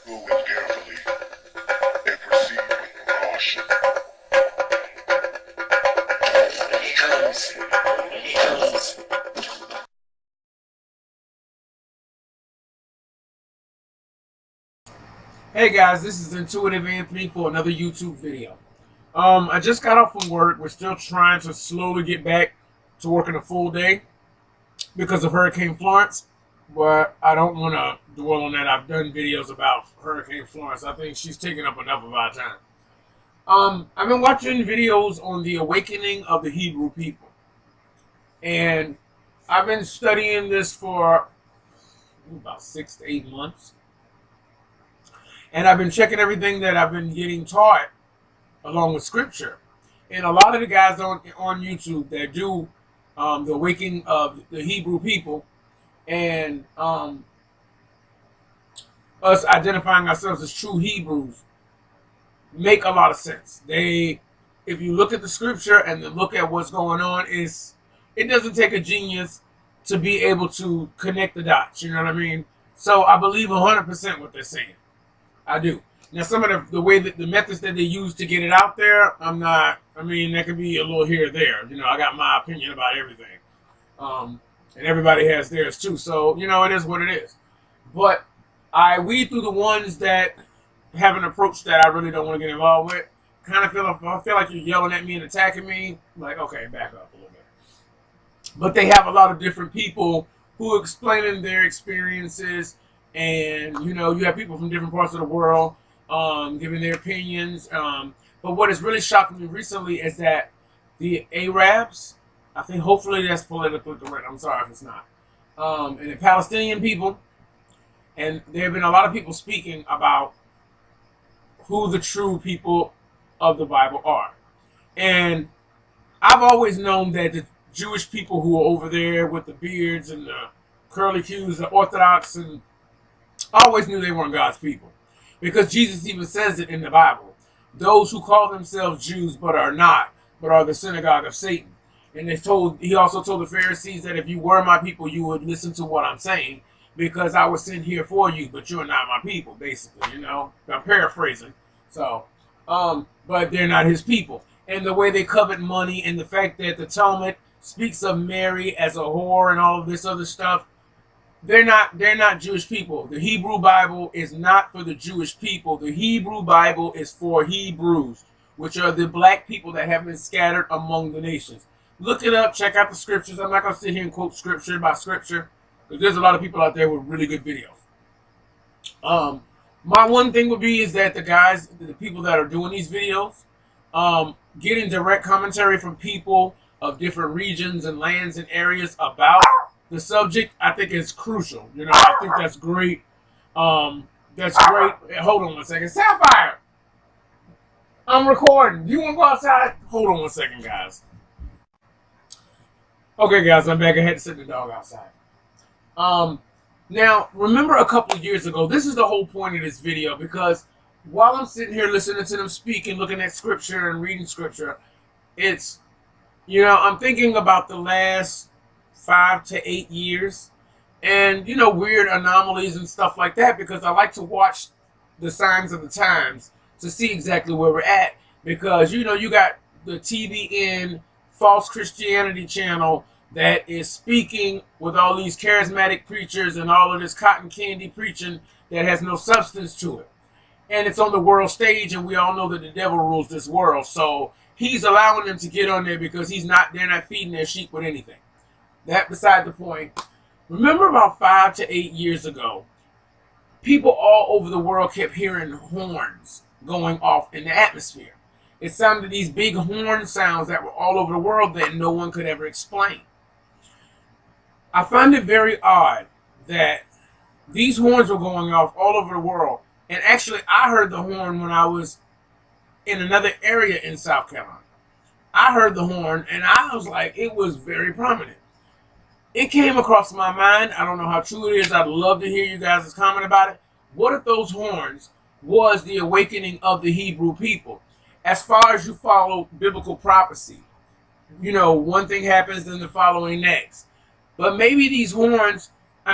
Move carefully and proceed with caution. He comes. He comes. Hey guys, this is Intuitive Anthony for another YouTube video. I just got off from work. We're still trying to slowly get back to working a full day because of Hurricane Florence, but I don't want to dwell on that. I've done videos about Hurricane Florence. I think she's taken up enough of our time. I've been watching videos on the awakening of the Hebrew people, and I've been studying this for about 6 to 8 months. And I've been checking everything that I've been getting taught along with scripture. And a lot of the guys on YouTube that do the awakening of the Hebrew people and us identifying ourselves as true Hebrews make a lot of sense. If you look at the scripture and then look at what's going on, it doesn't take a genius to be able to connect the dots. You know what I mean? So I believe 100% what they're saying. I do. Now, some of the way that the methods that they use to get it out there, that could be a little here or there. You know, I got my opinion about everything. And everybody has theirs too. So, it is what it is. But I weed through the ones that have an approach that I really don't want to get involved with. I feel like you're yelling at me and attacking me. Like, okay, back up a little bit. But they have a lot of different people who are explaining their experiences. And, you have people from different parts of the world giving their opinions. But what has really shocked me recently is that the Arabs, I think hopefully that's politically correct. I'm sorry if it's not. And the Palestinian people, and there have been a lot of people speaking about who the true people of the Bible are. And I've always known that the Jewish people who are over there with the beards and the curly cues, the Orthodox, and I always knew they weren't God's people. Because Jesus even says it in the Bible. Those who call themselves Jews but are not, but are the synagogue of Satan. And he also told the Pharisees that if you were my people, you would listen to what I'm saying, because I was sent here for you, but you're not my people, basically, I'm paraphrasing. So, but they're not his people. And the way they covet money, and the fact that the Talmud speaks of Mary as a whore and all of this other stuff, they're not Jewish people. The Hebrew Bible is not for the Jewish people. The Hebrew Bible is for Hebrews, which are the black people that have been scattered among the nations. Look it up. Check out the scriptures. I'm not going to sit here and quote scripture by scripture, because there's a lot of people out there with really good videos. My one thing would be is that the people that are doing these videos, getting direct commentary from people of different regions and lands and areas about the subject, I think is crucial. I think that's great. That's great. Hold on one second. Sapphire! I'm recording. You want to go outside? Hold on one second, guys. Okay, guys, I'm back. I had to sit the dog outside. Now, remember a couple of years ago, this is the whole point of this video, because while I'm sitting here listening to them speak and looking at scripture and reading scripture, it's, I'm thinking about the last 5 to 8 years, and weird anomalies and stuff like that, because I like to watch the signs of the times to see exactly where we're at, because you got the TBN false Christianity channel that is speaking with all these charismatic preachers and all of this cotton candy preaching that has no substance to it, and it's on the world stage, and we all know that the devil rules this world, so he's allowing them to get on there because they're not feeding their sheep with anything. That beside the point. Remember about 5 to 8 years ago, people all over the world kept hearing horns going off in the atmosphere. It sounded these big horn sounds that were all over the world that no one could ever explain. I find it very odd that these horns were going off all over the world. And actually, I heard the horn when I was in another area in South Carolina. I heard the horn, and I was like, it was very prominent. It came across my mind. I don't know how true it is. I'd love to hear you guys' comment about it. What if those horns was the awakening of the Hebrew people? As far as you follow biblical prophecy, one thing happens, then the following next. But maybe these horns, a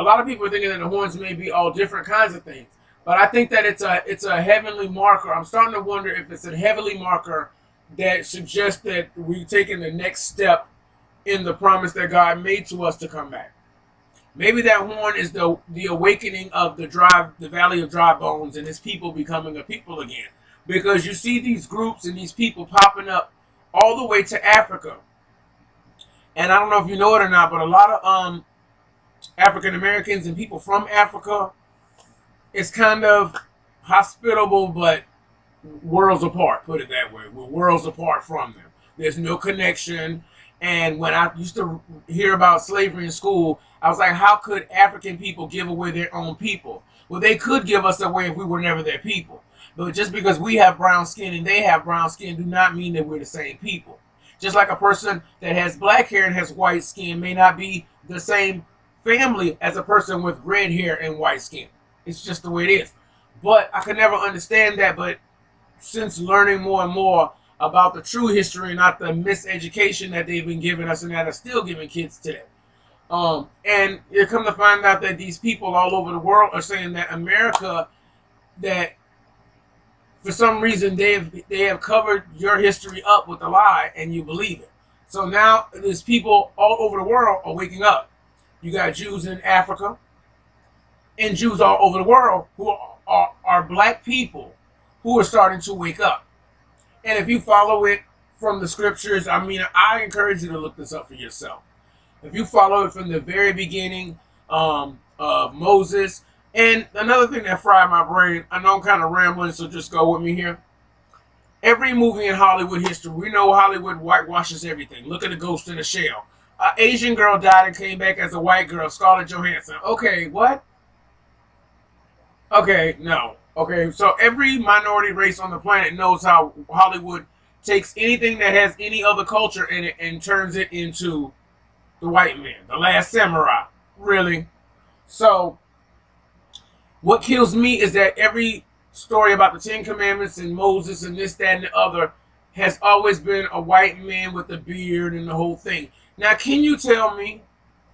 lot of people are thinking that the horns may be all different kinds of things. But I think that it's a heavenly marker. I'm starting to wonder if it's a heavenly marker that suggests that we're taking the next step in the promise that God made to us to come back. Maybe that horn is the awakening of the valley of dry bones, and his people becoming a people again. Because you see these groups and these people popping up all the way to Africa. And I don't know if you know it or not, but a lot of African Americans and people from Africa, it's kind of hospitable, but worlds apart, put it that way. We're worlds apart from them. There's no connection. And when I used to hear about slavery in school, I was like, how could African people give away their own people? Well, they could give us away if we were never their people. But just because we have brown skin and they have brown skin do not mean that we're the same people. Just like a person that has black hair and has white skin may not be the same family as a person with red hair and white skin. It's just the way it is. But I could never understand that. But since learning more and more about the true history, not the miseducation that they've been giving us and that are still giving kids today. And you come to find out that these people all over the world are saying that America, that for some reason they have covered your history up with a lie and you believe it. So now there's people all over the world are waking up. You got Jews in Africa and Jews all over the world who are black people who are starting to wake up. And if you follow it from the scriptures, I mean, I encourage you to look this up for yourself. If you follow it from the very beginning of Moses, and another thing that fried my brain, I know I'm kind of rambling, so just go with me here. Every movie in Hollywood history, we know Hollywood whitewashes everything. Look at The Ghost in the Shell. An Asian girl died and came back as a white girl, Scarlett Johansson. Okay, what? Okay, no. Okay, so every minority race on the planet knows how Hollywood takes anything that has any other culture in it and turns it into the white man, the last samurai. Really? So, what kills me is that every story about the Ten Commandments and Moses and this, that, and the other has always been a white man with a beard and the whole thing. Now, can you tell me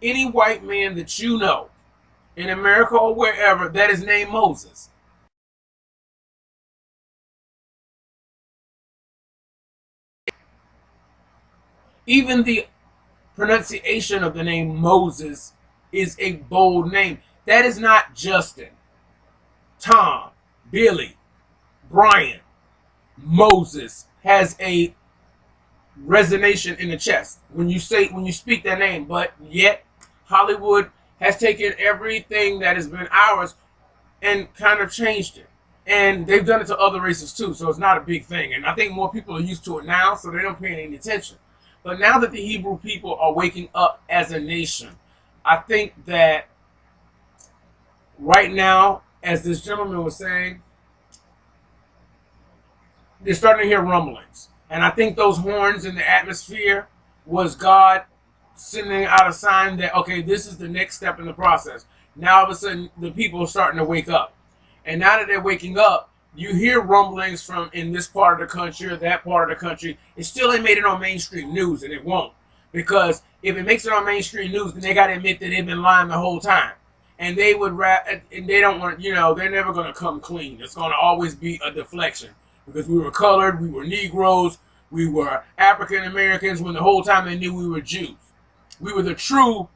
any white man that you know in America or wherever that is named Moses? Even the pronunciation of the name Moses is a bold name. That is not Justin, Tom, Billy, Brian. Moses has a resonation in the chest when you speak that name. But yet Hollywood has taken everything that has been ours and kind of changed it. And they've done it to other races too, so it's not a big thing. And I think more people are used to it now, so they don't pay any attention. But now that the Hebrew people are waking up as a nation, I think that right now, as this gentleman was saying, they're starting to hear rumblings. And I think those horns in the atmosphere was God sending out a sign that, okay, this is the next step in the process. Now all of a sudden, the people are starting to wake up. And now that they're waking up, you hear rumblings from in this part of the country or that part of the country. It still ain't made it on mainstream news, and it won't. Because if it makes it on mainstream news, then they got to admit that they've been lying the whole time. And they would and they don't want, they're never going to come clean. It's going to always be a deflection. Because we were colored, we were negroes, we were African Americans, when the whole time they knew we were Jews. We were the true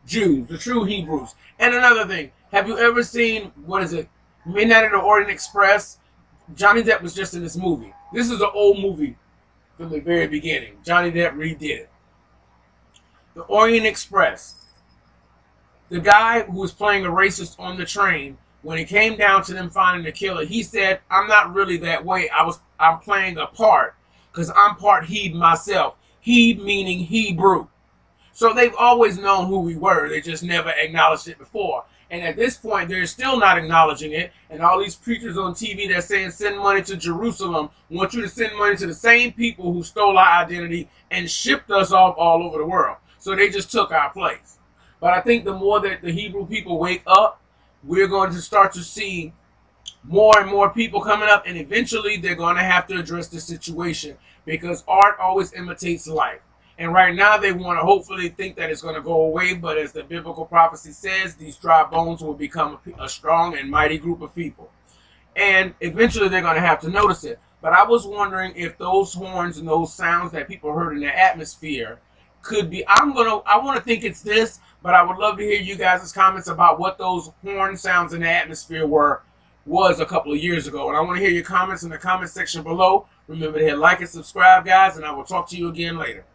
Jews, the true Hebrews. And another thing, have you ever seen, Midnight of the Orient Express? Johnny Depp was just in this movie. This is an old movie from the very beginning. Johnny Depp redid it. The Orient Express. The guy who was playing a racist on the train, when it came down to them finding the killer, he said, I'm not really that way. I'm playing a part because I'm part Heb myself. Heb meaning Hebrew. So they've always known who we were. They just never acknowledged it before. And at this point, they're still not acknowledging it. And all these preachers on TV that saying send money to Jerusalem want you to send money to the same people who stole our identity and shipped us off all over the world. So they just took our place. But I think the more that the Hebrew people wake up, we're going to start to see more and more people coming up. And eventually, they're going to have to address the situation because art always imitates life. And right now, they want to hopefully think that it's going to go away. But as the biblical prophecy says, these dry bones will become a strong and mighty group of people. and eventually they're going to have to notice it. But I was wondering if those horns and those sounds that people heard in the atmosphere could be. I want to think it's this, but I would love to hear you guys' comments about what those horn sounds in the atmosphere was a couple of years ago. And I want to hear your comments in the comment section below. Remember to hit like and subscribe, guys, and I will talk to you again later.